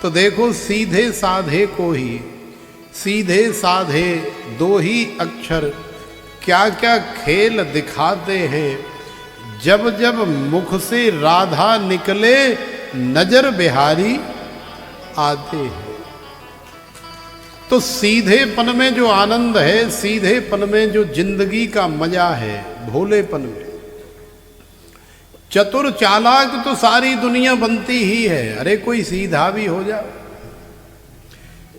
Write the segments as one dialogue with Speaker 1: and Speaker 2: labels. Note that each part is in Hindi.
Speaker 1: तो देखो सीधे साधे को ही, सीधे साधे दो ही अक्षर क्या क्या खेल दिखाते हैं। जब जब मुख से राधा निकले नजर बिहारी आते हैं। तो सीधेपन में जो आनंद है, सीधेपन में जो जिंदगी का मजा है, भोलेपन में। चतुर चालाक तो सारी दुनिया बनती ही है, अरे कोई सीधा भी हो जाए।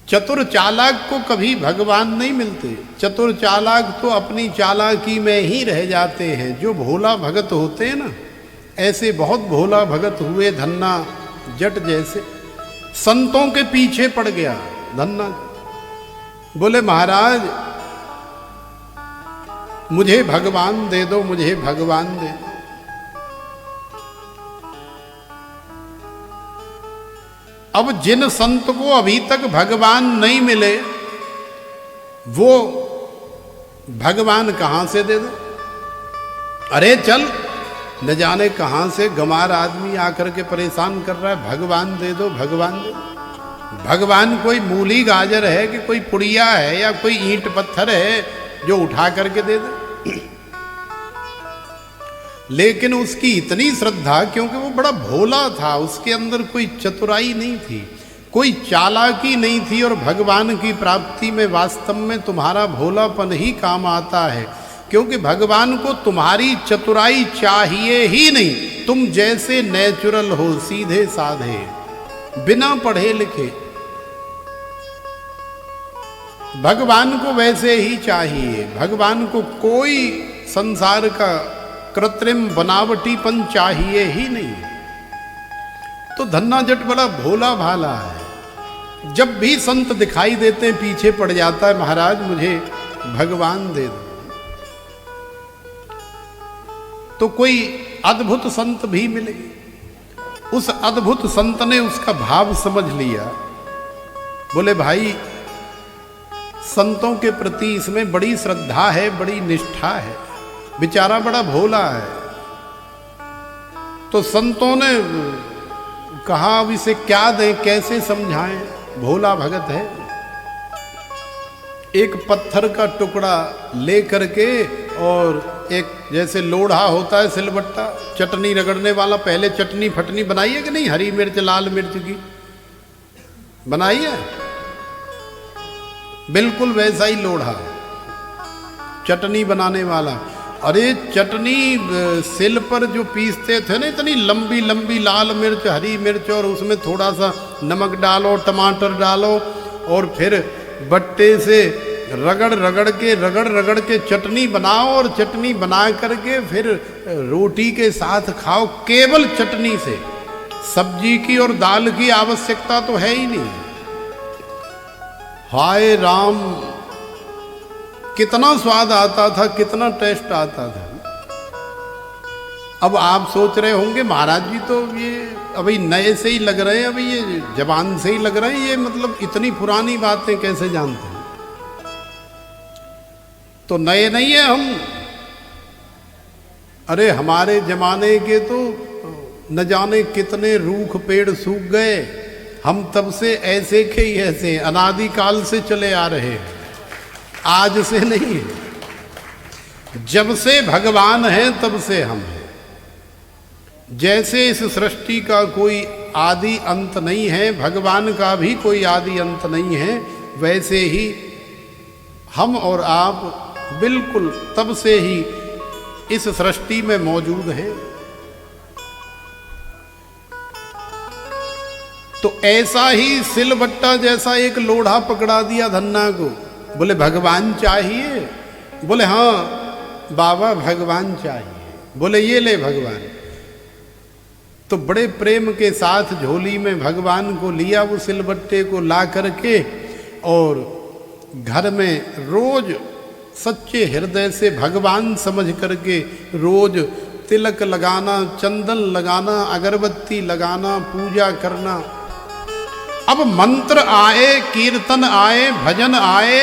Speaker 1: चतुर चालाक को कभी भगवान नहीं मिलते, चतुर चालाक तो अपनी चालाकी में ही रह जाते हैं। जो भोला भगत होते हैं ना, ऐसे बहुत भोला भगत हुए धन्ना जट जैसे, संतों के पीछे पड़ गया धन्ना। बोले महाराज मुझे भगवान दे दो, मुझे भगवान दे दो। अब जिन संत को अभी तक भगवान नहीं मिले, वो भगवान कहां से दे दो। अरे चल, न जाने कहां से गंवार आदमी आकर के परेशान कर रहा है, भगवान दे दो, भगवान दे दो। भगवान कोई मूली गाजर है कि कोई पुड़िया है या कोई ईंट पत्थर है जो उठा करके दे दे। लेकिन उसकी इतनी श्रद्धा, क्योंकि वो बड़ा भोला था, उसके अंदर कोई चतुराई नहीं थी, कोई चालाकी नहीं थी। और भगवान की प्राप्ति में वास्तव में तुम्हारा भोलापन ही काम आता है, क्योंकि भगवान को तुम्हारी चतुराई चाहिए ही नहीं। तुम जैसे नेचुरल हो, सीधे साधे, बिना पढ़े लिखे, भगवान को वैसे ही चाहिए। भगवान को कोई संसार का कृत्रिम बनावटीपन चाहिए ही नहीं। तो धन्ना जट बड़ा भोला भाला है। जब भी संत दिखाई देते हैं पीछे पड़ जाता है, महाराज मुझे भगवान दे दो। तो कोई अद्भुत संत भी मिले, उस अद्भुत संत ने उसका भाव समझ लिया। बोले भाई संतों के प्रति इसमें बड़ी श्रद्धा है, बड़ी निष्ठा है, बेचारा बड़ा भोला है। तो संतों ने कहा अब इसे क्या दें, कैसे समझाएं, भोला भगत है। एक पत्थर का टुकड़ा ले करके, और एक जैसे लोढ़ा होता है सिलबट्टा, चटनी रगड़ने वाला, पहले चटनी फटनी बनाई है कि नहीं, हरी मिर्च लाल मिर्च की बनाई है, बिल्कुल वैसा ही लोढ़ा चटनी बनाने वाला। अरे चटनी सिल पर जो पीसते थे ना, इतनी लंबी लंबी लाल मिर्च हरी मिर्च, और उसमें थोड़ा सा नमक डालो, टमाटर डालो, और फिर बट्टे से रगड़ रगड़ के चटनी बनाओ, और चटनी बना करके फिर रोटी के साथ खाओ, केवल चटनी से। सब्जी की और दाल की आवश्यकता तो है ही नहीं। हाय राम, कितना स्वाद आता था, कितना टेस्ट आता था। अब आप सोच रहे होंगे महाराज जी तो ये अभी नए से ही लग रहे हैं, अभी ये जवान से ही लग रहे हैं, ये मतलब इतनी पुरानी बातें कैसे जानते हैं। तो नए नहीं है हम। अरे हमारे जमाने के तो न जाने कितने रूख पेड़ सूख गए, हम तब से ऐसे के ही ऐसे अनादिकाल से चले आ रहे हैं, आज से नहीं है। जब से भगवान है तब से हम हैं। जैसे इस सृष्टि का कोई आदि अंत नहीं है, भगवान का भी कोई आदि अंत नहीं है, वैसे ही हम और आप बिल्कुल तब से ही इस सृष्टि में मौजूद हैं। तो ऐसा ही सिलबट्टा जैसा एक लोढ़ा पकड़ा दिया धन्ना को। बोले भगवान चाहिए? बोले हाँ बाबा भगवान चाहिए। बोले ये ले भगवान। तो बड़े प्रेम के साथ झोली में भगवान को लिया, वो सिलबट्टे को ला करके, और घर में रोज सच्चे हृदय से भगवान समझ करके रोज तिलक लगाना, चंदन लगाना, अगरबत्ती लगाना, पूजा करना। अब मंत्र आए, कीर्तन आए, भजन आए,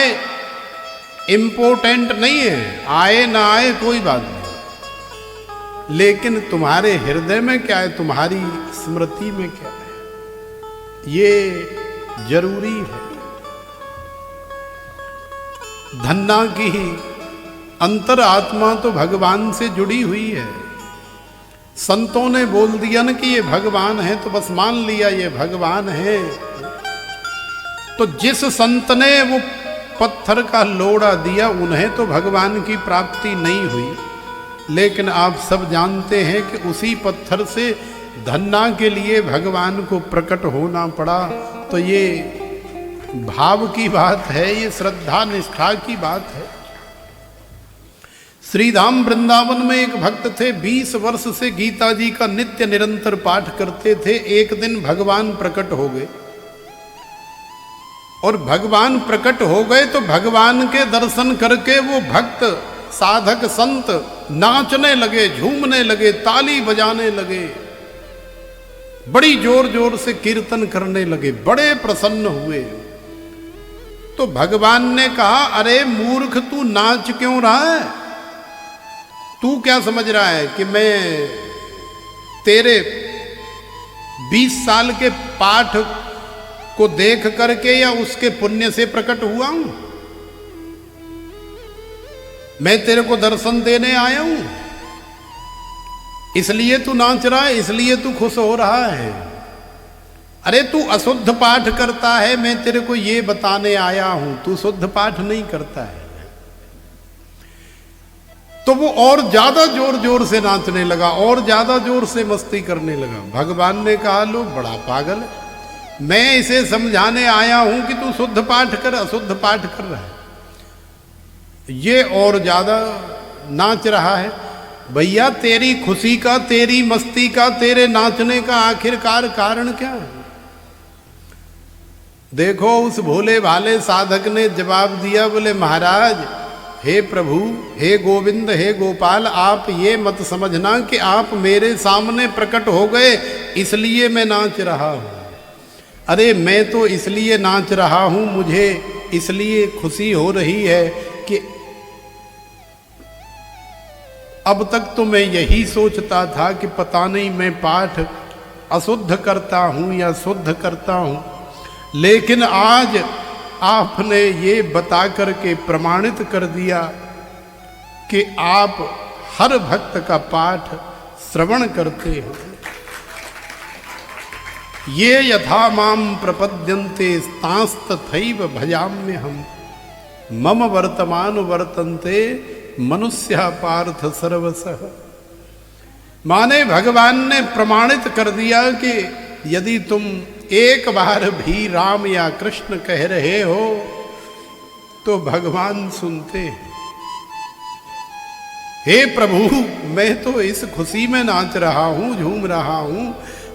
Speaker 1: इम्पोर्टेंट नहीं है, आए ना आए कोई बात नहीं, लेकिन तुम्हारे हृदय में क्या है, तुम्हारी स्मृति में क्या है। ये जरूरी है। धन्ना की अंतर आत्मा तो भगवान से जुड़ी हुई है। संतों ने बोल दिया ना कि ये भगवान है, तो बस मान लिया ये भगवान है। तो जिस संत ने वो पत्थर का लोड़ा दिया, उन्हें तो भगवान की प्राप्ति नहीं हुई। लेकिन आप सब जानते हैं कि उसी पत्थर से धन्ना के लिए भगवान को प्रकट होना पड़ा। तो ये भाव की बात है, ये श्रद्धा निष्ठा की बात है। श्रीधाम वृंदावन में एक भक्त थे, 20 वर्ष से गीता जी का नित्य निरंतर पाठ करते थे। एक दिन भगवान प्रकट हो गए, और भगवान प्रकट हो गए तो भगवान के दर्शन करके वो भक्त साधक संत नाचने लगे, झूमने लगे, ताली बजाने लगे, बड़ी जोर जोर से कीर्तन करने लगे, बड़े प्रसन्न हुए। तो भगवान ने कहा, अरे मूर्ख, तू नाच क्यों रहा है? तू क्या समझ रहा है कि मैं तेरे 20 साल के पाठ को देख करके या उसके पुण्य से प्रकट हुआ हूं? मैं तेरे को दर्शन देने आया हूं, इसलिए तू नाच रहा है, इसलिए तू खुश हो रहा है। अरे तू अशुद्ध पाठ करता है, मैं तेरे को ये बताने आया हूं, तू शुद्ध पाठ नहीं करता है। तो वो और ज्यादा जोर जोर से नाचने लगा, और ज्यादा जोर से मस्ती करने लगा। भगवान ने कहा, लो बड़ा पागल है, मैं इसे समझाने आया हूं कि तू शुद्ध पाठ कर, अशुद्ध पाठ कर रहा है। ये और ज्यादा नाच रहा है। भैया तेरी खुशी का, तेरी मस्ती का, तेरे नाचने का आखिरकार कारण क्या है? देखो उस भोले भाले साधक ने जवाब दिया, बोले महाराज, हे प्रभु, हे गोविंद, हे गोपाल, आप ये मत समझना कि आप मेरे सामने प्रकट हो गए इसलिए मैं नाच रहा हूं। अरे मैं तो इसलिए नाच रहा हूं, मुझे इसलिए खुशी हो रही है कि अब तक तो मैं यही सोचता था कि पता नहीं मैं पाठ अशुद्ध करता हूं या शुद्ध करता हूं, लेकिन आज आपने ये बता करके प्रमाणित कर दिया कि आप हर भक्त का पाठ श्रवण करते हैं। ये यथा माम प्रपद्यन्ते तांस्तथैव भजाम्यहम्, मम वर्तमान वर्तन्ते मनुष्या पार्थ सर्वशः। माने भगवान ने प्रमाणित कर दिया कि यदि तुम एक बार भी राम या कृष्ण कह रहे हो तो भगवान सुनते हैं। हे प्रभु, मैं तो इस खुशी में नाच रहा हूं, झूम रहा हूं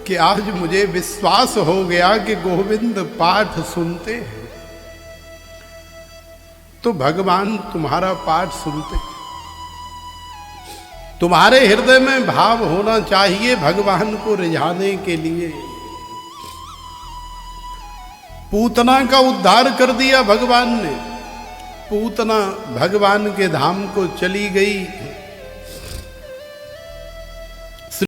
Speaker 1: कि आज मुझे विश्वास हो गया कि गोविंद पाठ सुनते हैं। तो भगवान तुम्हारा पाठ सुनते हैं। तुम्हारे हृदय में भाव होना चाहिए भगवान को रिझाने के लिए। पूतना का उद्धार कर दिया भगवान ने। पूतना भगवान के धाम को चली गई,